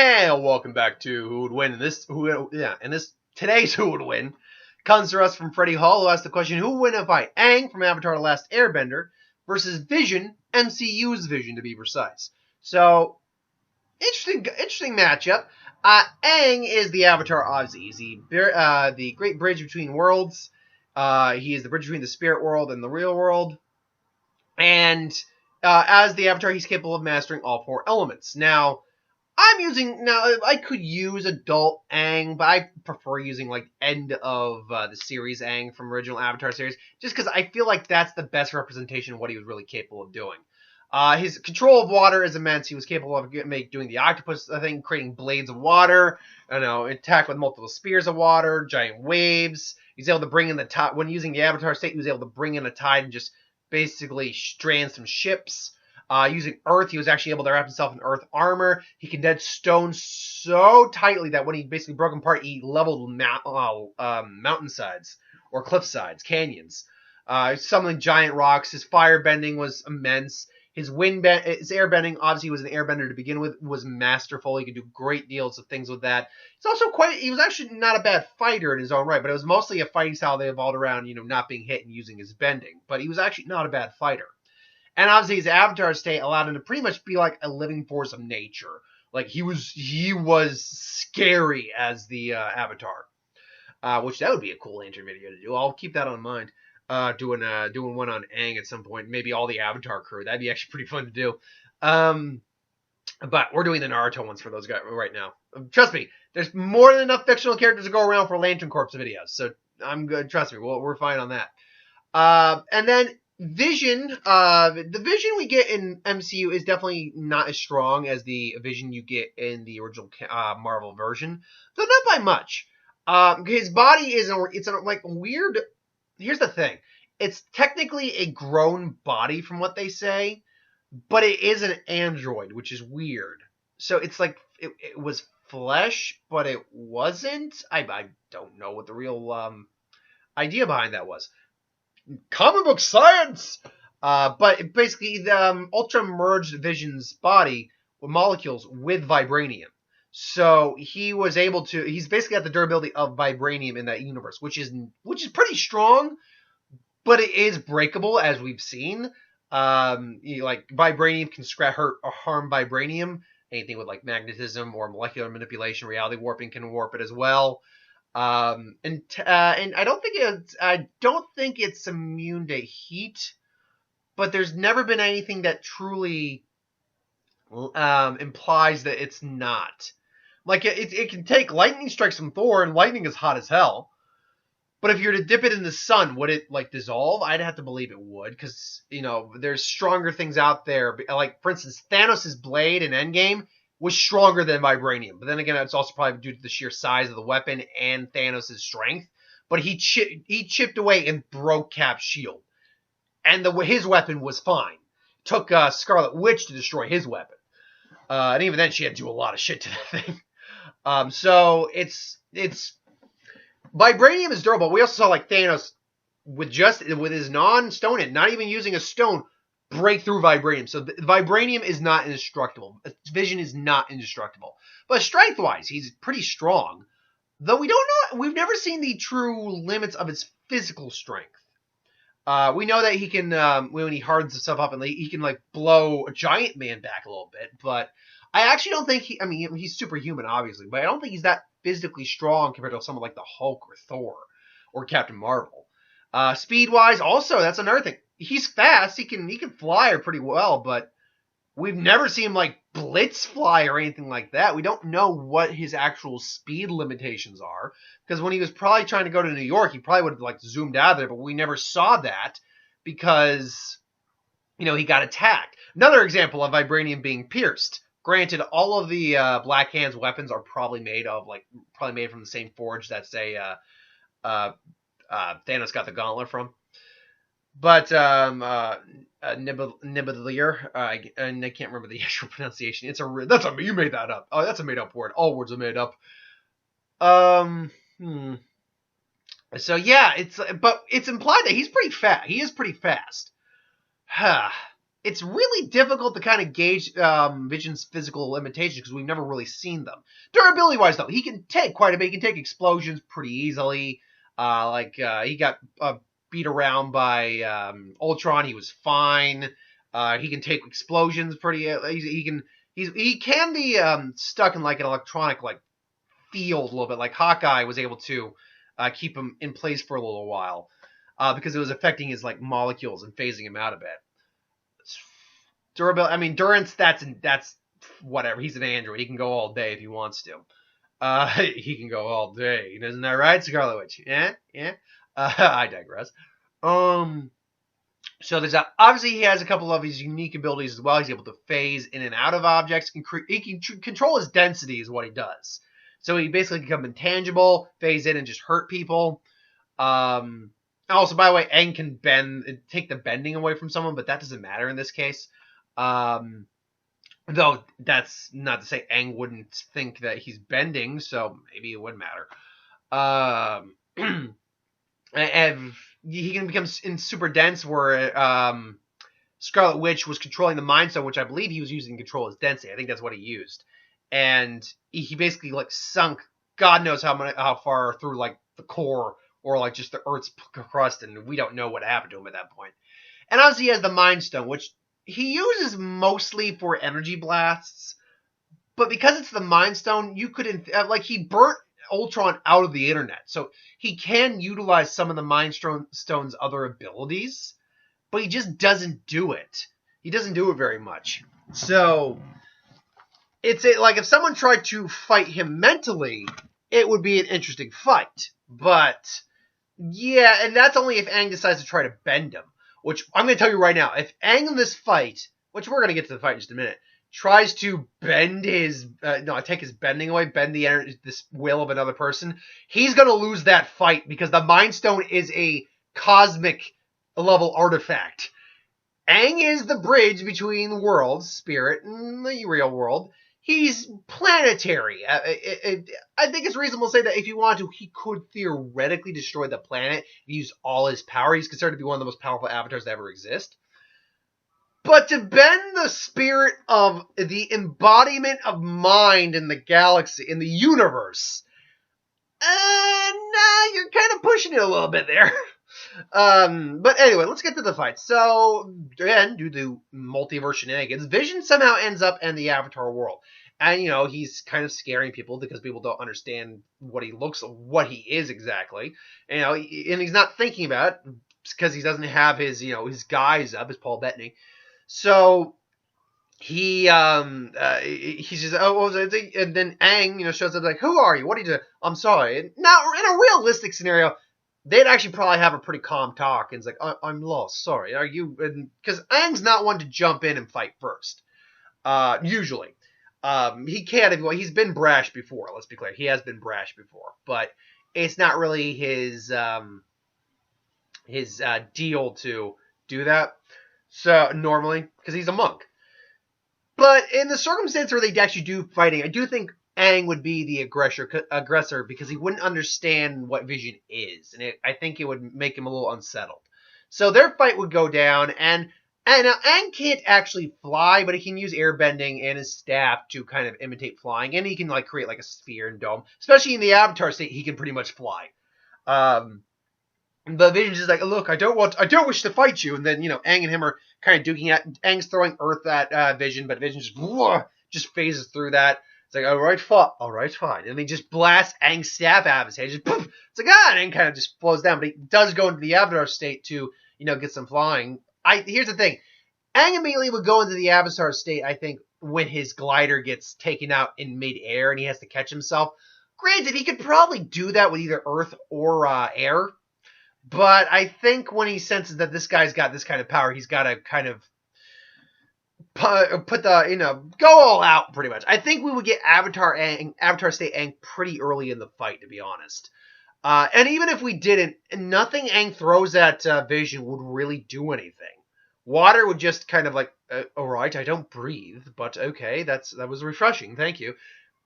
And welcome back to Who Would Win. Today's Who Would Win comes to us from Freddie Hall, who asked the question, who would win in a fight? Aang from Avatar The Last Airbender versus Vision, MCU's Vision to be precise. So, interesting matchup. Aang is the Avatar, obviously. He's the great bridge between worlds. He is the bridge between the spirit world and the real world. And as the Avatar, he's capable of mastering all four elements. Now, I could use adult Aang, but I prefer using like end of the series Aang from original Avatar series, just because I feel like that's the best representation of what he was really capable of doing. His control of water is immense. He was capable of doing the octopus thing, creating blades of water, attack with multiple spears of water, giant waves. He's able to bring in the tide. When using the Avatar state, he was able to bring in a tide and just basically strand some ships. Using earth, he was actually able to wrap himself in earth armor. He condensed stone so tightly that when he basically broke them apart, he leveled mountainsides or cliffsides, canyons. Summoning giant rocks. His fire bending was immense. His airbending, obviously he was an airbender to begin with, was masterful. He could do great deals of things with that. He was actually not a bad fighter in his own right, but it was mostly a fighting style that evolved around, not being hit and using his bending. But he was actually not a bad fighter. And obviously his Avatar state allowed him to pretty much be like a living force of nature. Like he was scary as the Avatar. Which that would be a cool Lantern video to do. I'll keep that on mind. Doing one on Aang at some point. Maybe all the Avatar crew. That'd be actually pretty fun to do. But we're doing the Naruto ones for those guys right now. Trust me, there's more than enough fictional characters to go around for Lantern Corps videos. So I'm good. Trust me, we're fine on that. And then Vision, the Vision we get in MCU is definitely not as strong as the Vision you get in the original Marvel version, though not by much. His body is weird. Here's the thing: it's technically a grown body from what they say, but it is an android, which is weird. So it's like it was flesh, but it wasn't. I don't know what the real idea behind that was. Comic book science! But basically, the Ultra merged Vision's body with molecules with vibranium. So he's basically got the durability of vibranium in that universe, which is pretty strong, but it is breakable, as we've seen. Vibranium can hurt or harm vibranium. Anything with like magnetism or molecular manipulation, reality warping can warp it as well. And I don't think it's immune to heat, but there's never been anything that truly implies that it's not. Like it can take lightning strikes from Thor, and lightning is hot as hell. But if you were to dip it in the sun, would it like dissolve? I'd have to believe it would, because there's stronger things out there. Like for instance, Thanos' blade in Endgame was stronger than vibranium. But then again, it's also probably due to the sheer size of the weapon and Thanos' strength. But he chipped away and broke Cap's shield. And his weapon was fine. It took Scarlet Witch to destroy his weapon. And even then, she had to do a lot of shit to that thing. So it's vibranium is durable. We also saw like Thanos with his non-stone hit, not even using a stone, break through vibranium. So vibranium is not indestructible. Vision is not indestructible. But strength-wise, he's pretty strong. Though we've never seen the true limits of his physical strength. We know that he can, when he hardens himself up, and he can like blow a giant man back a little bit. But I actually don't think he's superhuman, obviously, but I don't think he's that physically strong compared to someone like the Hulk or Thor or Captain Marvel. Speed-wise, also, that's another thing. He's fast. He can fly pretty well, but we've never seen him like blitz fly or anything like that. We don't know what his actual speed limitations are, because when he was probably trying to go to New York, he probably would have like zoomed out of there, but we never saw that because he got attacked. Another example of vibranium being pierced. Granted, all of the Black Hand's weapons are probably made from the same forge that Thanos got the gauntlet from. But Nibbler, and I can't remember the actual pronunciation. You made that up. Oh, that's a made up word. All words are made up. So yeah, it's implied that he's pretty fast. He is pretty fast. it's really difficult to kind of gauge Vision's physical limitations because we've never really seen them. Durability-wise, though, he can take quite a bit. He can take explosions pretty easily. He got beat around by Ultron. He was fine. He can take explosions pretty. He can be stuck in like an electronic like field a little bit. Like Hawkeye was able to keep him in place for a little while because it was affecting his like molecules and phasing him out a bit. Durability. I mean, Durance. That's whatever. He's an android. He can go all day if he wants to. He can go all day. Isn't that right, Scarlet Witch? Yeah. I digress. So there's obviously he has a couple of his unique abilities as well. He's able to phase in and out of objects. He can control his density is what he does. So he basically can become intangible, phase in and just hurt people. Also, by the way, Aang can take the bending away from someone, but that doesn't matter in this case. Though that's not to say Aang wouldn't think that he's bending, so maybe it would matter. And he can become super dense, where Scarlet Witch was controlling the Mind Stone, which I believe he was using to control his density. I think that's what he used, and he basically like sunk God knows how far through like the core or like just the Earth's crust, and we don't know what happened to him at that point. And obviously he has the Mind Stone, which he uses mostly for energy blasts, but because it's the Mind Stone, you could he burnt Ultron out of the internet, so he can utilize some of the Mind Stone's other abilities, but he just doesn't do it. He doesn't do it very much. So it's like if someone tried to fight him mentally, it would be an interesting fight. But yeah, and that's only if Aang decides to try to bend him. Which I'm going to tell you right now, if Aang in this fight, which we're going to get to the fight in just a minute, tries to bend take his bending away, bend this will of another person, he's going to lose that fight because the Mind Stone is a cosmic level artifact. Aang is the bridge between the world's spirit and the real world. He's planetary. I think it's reasonable to say that if he wanted to, he could theoretically destroy the planet and use all his power. He's considered to be one of the most powerful avatars to ever exist. But to bend the spirit of the embodiment of mind in the galaxy, in the universe, you're kind of pushing it a little bit there. But anyway, let's get to the fight. So, again, due to multiverse shenanigans, Vision somehow ends up in the Avatar world. And, he's kind of scaring people because people don't understand what he looks like, what he is exactly. And he's not thinking about it because he doesn't have his, his guise up, his Paul Bettany. So he's just, and then Aang, shows up like, who are you? What are you doing? I'm sorry. Now, in a realistic scenario, they'd actually probably have a pretty calm talk. And it's like, I'm lost. Sorry. Are you? Because Aang's not one to jump in and fight first. Usually. He can't. He's been brash before. Let's be clear. He has been brash before. But it's not really his deal to do that. So, normally. Because he's a monk. But in the circumstance where they actually do fighting, I do think Aang would be the aggressor because he wouldn't understand what Vision is. And I think it would make him a little unsettled. So their fight would go down, and now Aang can't actually fly, but he can use airbending and his staff to kind of imitate flying. And he can create a sphere and dome. Especially in the Avatar state, he can pretty much fly. But Vision's just like, look, I don't wish to fight you. And then, Aang and him are kind of duking at. Aang's throwing Earth at Vision, but Vision just phases through that. It's like, all right, fine. And he just blasts Aang's staff out of his head. Just poof. It's like, and kind of just flows down. But he does go into the Avatar state to, get some flying. Here's the thing. Aang immediately would go into the Avatar state, I think, when his glider gets taken out in midair and he has to catch himself. Granted, he could probably do that with either Earth or air. But I think when he senses that this guy's got this kind of power, he's got to kind of put the, go all out pretty much. I think we would get Avatar State Aang pretty early in the fight, to be honest. And even if we didn't, nothing Aang throws at Vision would really do anything. Water would just kind of all right, I don't breathe, but okay, that was refreshing, thank you.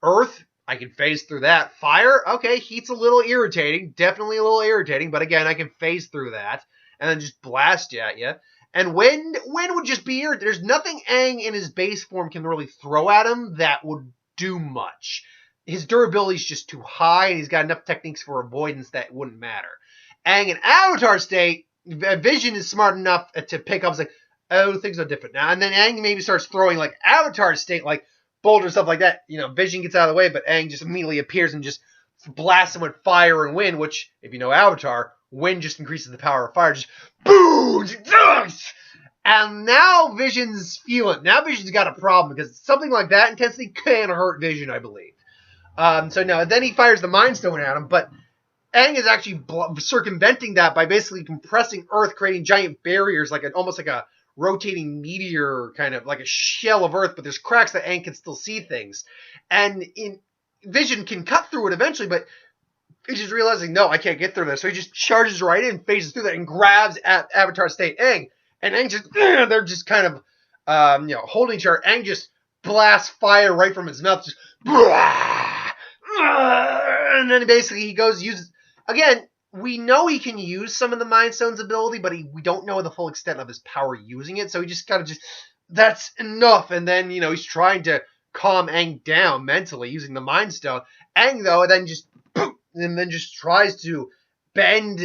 Earth, I can phase through that. Fire, okay, heat's a little irritating, definitely a little irritating, but again, I can phase through that, and then just blast at you. And Wind would just be here. There's nothing Aang in his base form can really throw at him that would do much. His durability is just too high, and he's got enough techniques for avoidance that wouldn't matter. Aang in Avatar state, Vision is smart enough to pick up, it's like, oh, things are different now. And then Aang maybe starts throwing like Avatar state, like boulders, stuff like that. Vision gets out of the way, but Aang just immediately appears and just blasts him with fire and wind, which, if you know Avatar, wind just increases the power of fire. Just boom! And now Vision's feeling. Now Vision's got a problem because something like that intensity can hurt Vision, I believe. So now, then he fires the Mind Stone at him, but Aang is actually circumventing that by basically compressing Earth, creating giant barriers, almost like a rotating meteor, kind of like a shell of Earth, but there's cracks that Aang can still see things. And Vision can cut through it eventually, but he's just realizing, no, I can't get through this. So he just charges right in, phases through that, and grabs Avatar State Aang. And Aang just, they're just kind of, holding each other. Aang just blasts fire right from his mouth, just, and then basically he goes, uses, again, we know he can use some of the Mind Stone's ability, but we don't know the full extent of his power using it. So he just kind of that's enough. And then, he's trying to calm Aang down mentally using the Mind Stone. Aang, though, then just tries to bend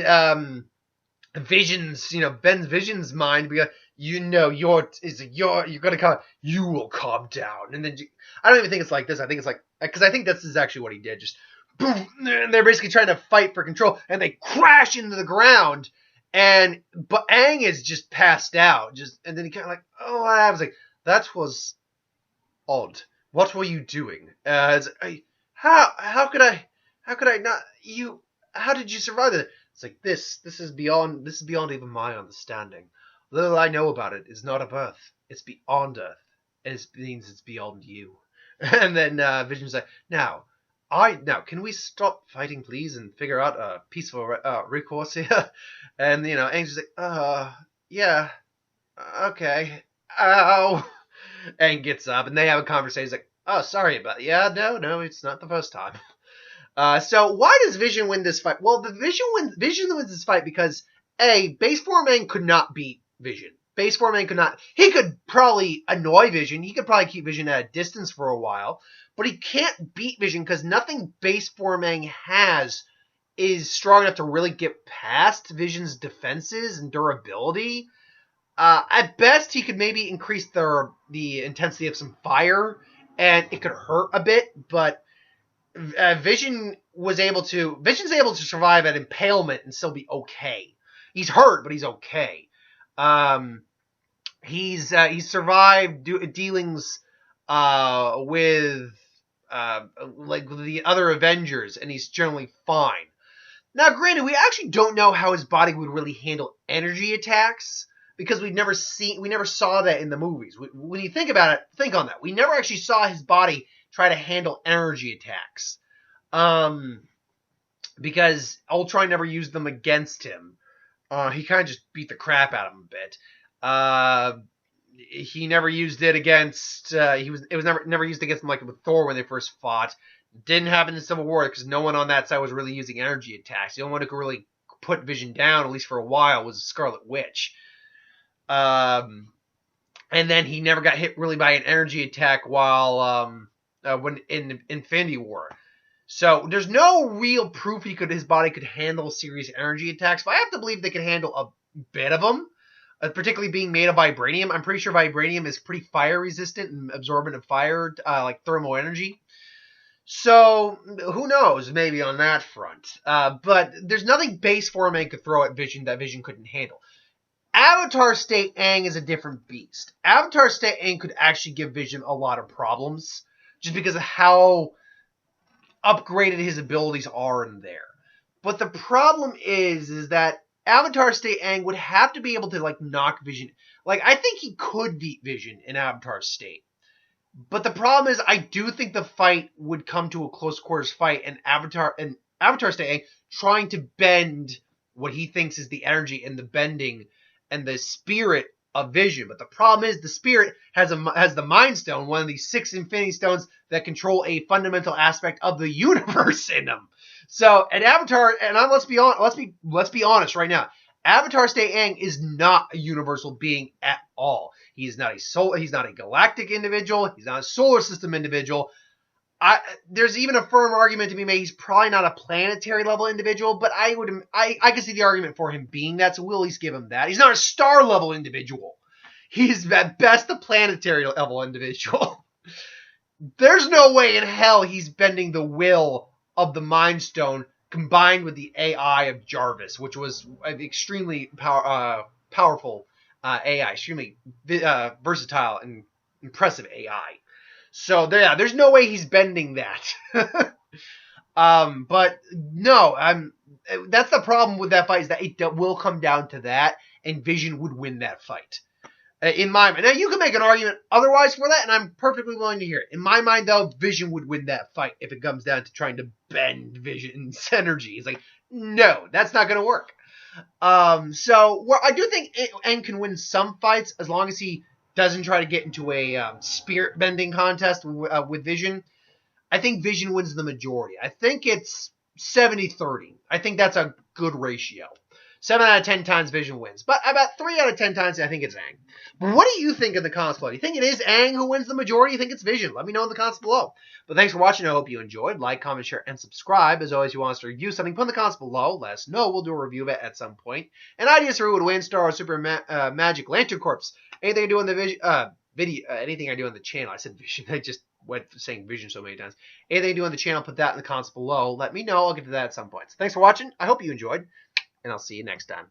Vision's mind because you're gonna calm. You will calm down, and then I don't even think it's like this. I think it's like because I think this is actually what he did. Just boom, and they're basically trying to fight for control, and they crash into the ground. But Aang is just passed out. And then he kind of like, oh, what happens? Like that was odd. What were you doing? How could I not? How did you survive it? It's like this is beyond even my understanding. Little I know about it is not of Earth. It's beyond Earth. It means it's beyond you. And then Vision's like, now, can we stop fighting, please, and figure out a peaceful recourse here? And, Aang's just like, yeah, okay. Ow. Aang gets up, and they have a conversation. He's like, oh, sorry about it. Yeah, no, it's not the first time. So why does Vision win this fight? Well, Vision wins this fight because, A, base form Aang could not beat Vision. Base form Aang could not. He could probably annoy Vision. He could probably keep Vision at a distance for a while. But he can't beat Vision because nothing base form Aang has is strong enough to really get past Vision's defenses and durability. At best, he could maybe increase the intensity of some fire, and it could hurt a bit, but Vision's able to survive an impalement and still be okay. He's hurt, but he's okay. He's survived dealings with like the other Avengers, and he's generally fine. Now, granted, we actually don't know how his body would really handle energy attacks because we never saw that in the movies. When you think about it, think on that. We never actually saw his body try to handle energy attacks. Because Ultron never used them against him. He kind of just beat the crap out of him a bit. He never used it against. It was never used against him like with Thor when they first fought. Didn't happen in Civil War because no one on that side was really using energy attacks. The only one who could really put Vision down, at least for a while, was Scarlet Witch. And then he never got hit really by an energy attack while when in Infinity War. So there's no real proof his body could handle serious energy attacks, but I have to believe they could handle a bit of them, particularly being made of vibranium. I'm pretty sure vibranium is pretty fire resistant and absorbent of fire, like thermal energy. So who knows, maybe on that front. But there's nothing base form Aang could throw at Vision that Vision couldn't handle. Avatar State Aang is a different beast. Avatar State Aang could actually give Vision a lot of problems just because of how upgraded his abilities are in there. But the problem is that Avatar State Aang would have to be able to knock Vision. I think he could beat Vision in Avatar State. But the problem is I do think the fight would come to a close quarters fight and Avatar State Aang trying to bend what he thinks is the energy and the bending and the spirit of Vision. But the problem is the spirit has the Mind Stone, one of these 6 Infinity Stones that control a fundamental aspect of the universe in them. So, an Avatar, and let's be honest right now, Avatar State Aang is not a universal being at all. He's not a galactic individual. He's not a solar system individual. There's even a firm argument to be made he's probably not a planetary level individual, but I can see the argument for him being that, so we'll at least give him that. He's not a star level individual. He's at best a planetary level individual. There's no way in hell he's bending the will of the Mind Stone combined with the AI of Jarvis, which was an extremely powerful AI, extremely versatile and impressive AI. So there's no way he's bending that. But no, that's the problem with that fight, is that it will come down to that, and Vision would win that fight. In my mind. Now, you can make an argument otherwise for that, and I'm perfectly willing to hear it. In my mind, though, Vision would win that fight if it comes down to trying to bend Vision's energy. It's like, no, that's not going to work. So I do think Aang can win some fights as long as he doesn't try to get into a spirit bending contest with Vision. I think Vision wins the majority. I think it's 70-30. I think that's a good ratio. 7 out of 10 times Vision wins. But about 3 out of 10 times I think it's Aang. But what do you think in the comments below? Do you think it is Aang who wins the majority? Do you think it's Vision? Let me know in the comments below. But thanks for watching. I hope you enjoyed. Like, comment, share, and subscribe. As always, if you want us to review something, put in the comments below. Let us know. We'll do a review of it at some point. And ideas for who would win, Star Wars Super Magic Lantern Corps. Anything I do on the anything I do on the channel. I said Vision. I just went saying Vision so many times. Anything I do on the channel, put that in the comments below. Let me know. I'll get to that at some point. So thanks for watching. I hope you enjoyed. And I'll see you next time.